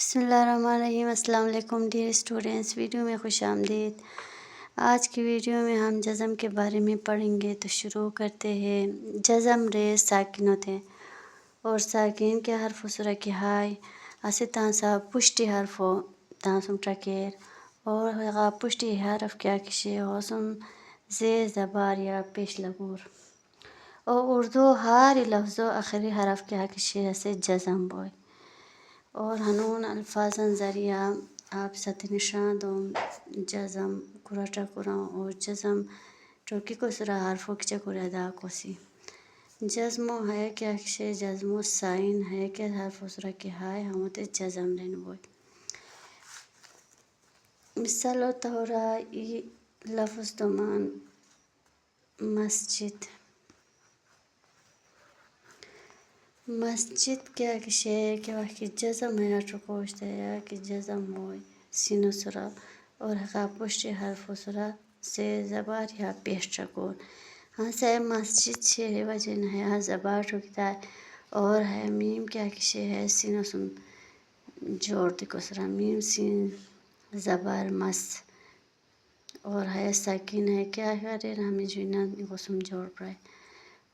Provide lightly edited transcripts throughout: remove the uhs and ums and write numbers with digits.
بسم اللہ الرحمن الرحیم۔ السلام علیکم ڈیئر اسٹوڈینٹس، ویڈیو میں خوش آمدید۔ آج کی ویڈیو میں ہم جزم کے بارے میں پڑھیں گے، تو شروع کرتے ہیں۔ جزم ریز ساکن ہوتے ہیں اور ساکن کے حرف سورہ کی ہائی اسے تانسا پشتی حرف ہو تانسم ٹرکیر اور پشتی حرف کیا کشے ہوسم زے زبار یا پیش لگور اور اردو ہاری لفظ و آخری حرف کیا کشے اسے جزم بوئے اور ہنون الفاظاً ذریعہ آپ ست نشان دوم جزم کراٹا کران اور جزم ٹوکی کو سرا حرفوں کی چکر ادا کوسی جزم ہے کیا کشے جزم و سائن ہے کہ حرف سرا کی ہائے ہمتے جزم لین بوئے مثال و تورا ای لفظ دومان مسجد مسجد کیا کشے کہ وقت جزم ہے اٹرکوشت ہے کہ جزم ہوئے سینو سرا اور حقا پشتی حرف سرا سے زبار یا پیش چکور ہاں سے مسجد چھے وجن ہے زبار رکتا ہے اور ہے میم کیا کشے ہے سینو سن جوڑ دی کو سرا میم سین زبار مس اور ہے ساکین ہے کیا کرے ہمیں جوینا گسم جوڑ پڑے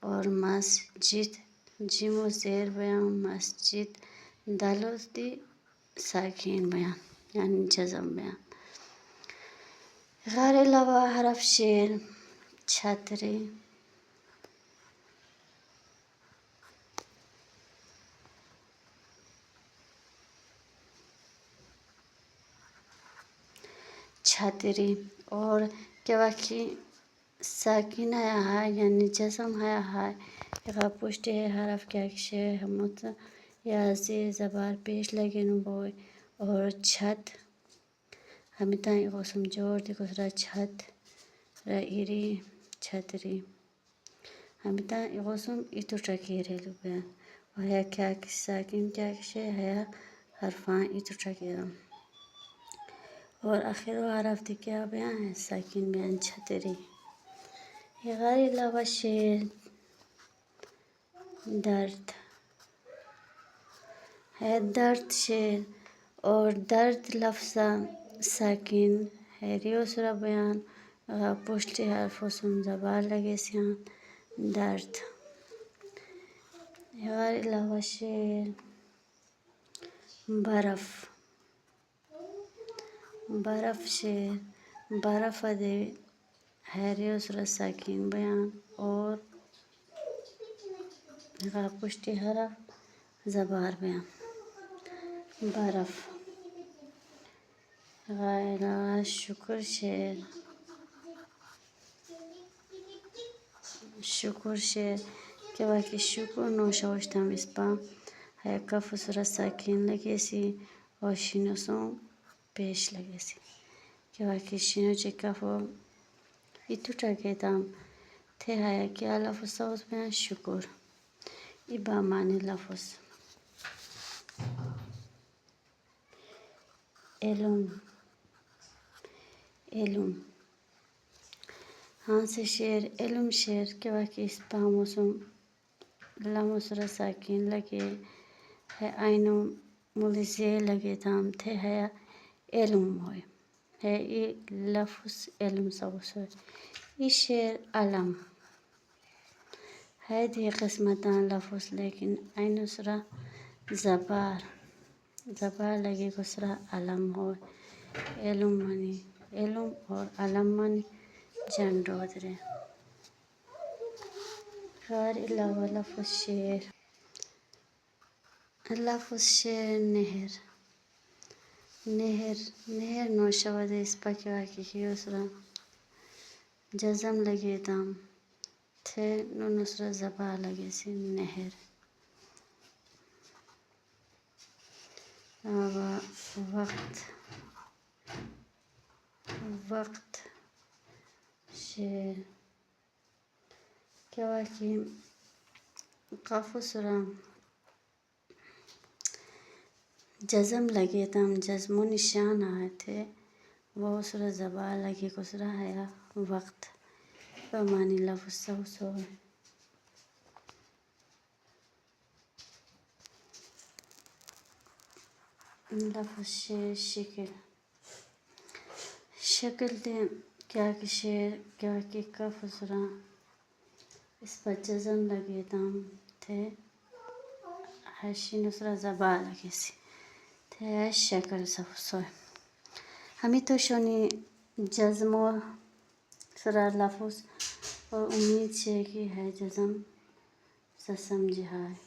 اور مسجد جیم و زیر بیان مسجد دالوز دی ساکین بیان یعنی جزم بیان غیر علاوہ حرف شیر چھتری چھتری اور کیا واقعی ساکین ہے یعنی جزم ہے پشت حرف کیا کشے ہمت یا زی زبار پیش لگے نبوئے اور چھت ہمیں تائیں غسم جوڑ دی کسرا چھت رائری چھتری ہمیں تائیں غسم ایتو ٹرکی ریلو بیان اور ہے کیا کش ساکین کیا کشے ہے حرفان ایتو ٹرکی رام اور آخر و حرف دی کیا بیان ہے ساکین بیان چھتری غیر علاوہ شیر درد ہے درد شیر اور درد لفظہ ساکین ہے ریو سرا بیان پشتی حرف سن زبار لگے سیان درد غیر علاوہ شیر برف برف شیر برف دے ہے ریو سرا ساکین بیان اور پشتی حرف زبار بیان برف غیر شکر شیر شکر شیر کہ واقعی شکر نوشوشتم اسپا ہے کف سرا ساکین لگے سی اور شینو سون پیش لگے سی کہ واقعی شینو چی کفو ایتو ٹاکے تام تھے ہے کیا لفظ سوز بیان شکر ایبا معنی لفظ علم علم ہاں سے شیر علم شیر کے واقعی اسپا موسم لمو سرا ساکین لگے ہے آئینو ملزے لگے تام تھے ہے علم ہوئے ہے ای لفظ علم سوز ہوئے ای شیر علم ہے دی قسمتان لفظ لیکن آئینو سرا زبار لگے کو سرا علم ہوئے علم منی علم اور علم منی جنڈو درے غیر علاوہ لفظ شیر نہر نہر نوشود اسپا کی واقعی کی اسرا جزم لگے دام تھے نو نسرا زبا لگے سی نہر وقت شیر کیا واقعی قف سرا جزم لگے تام جزم و نشان آئے تھے وہ سرا زبا لگے کو سرا ہے وقت بمانی لفظ سوز ہوئے لفظ شعر شکل دے کیا کہ شعر کیا کہ کف زراں اس پر جزم لگے دم تھے حشی نصرہ زبا لگے سی تھے شکل سفسوئے ہمیں تو شونی جزم و سرا لفظ اور امید سے کہ ہے جزم سمجھائے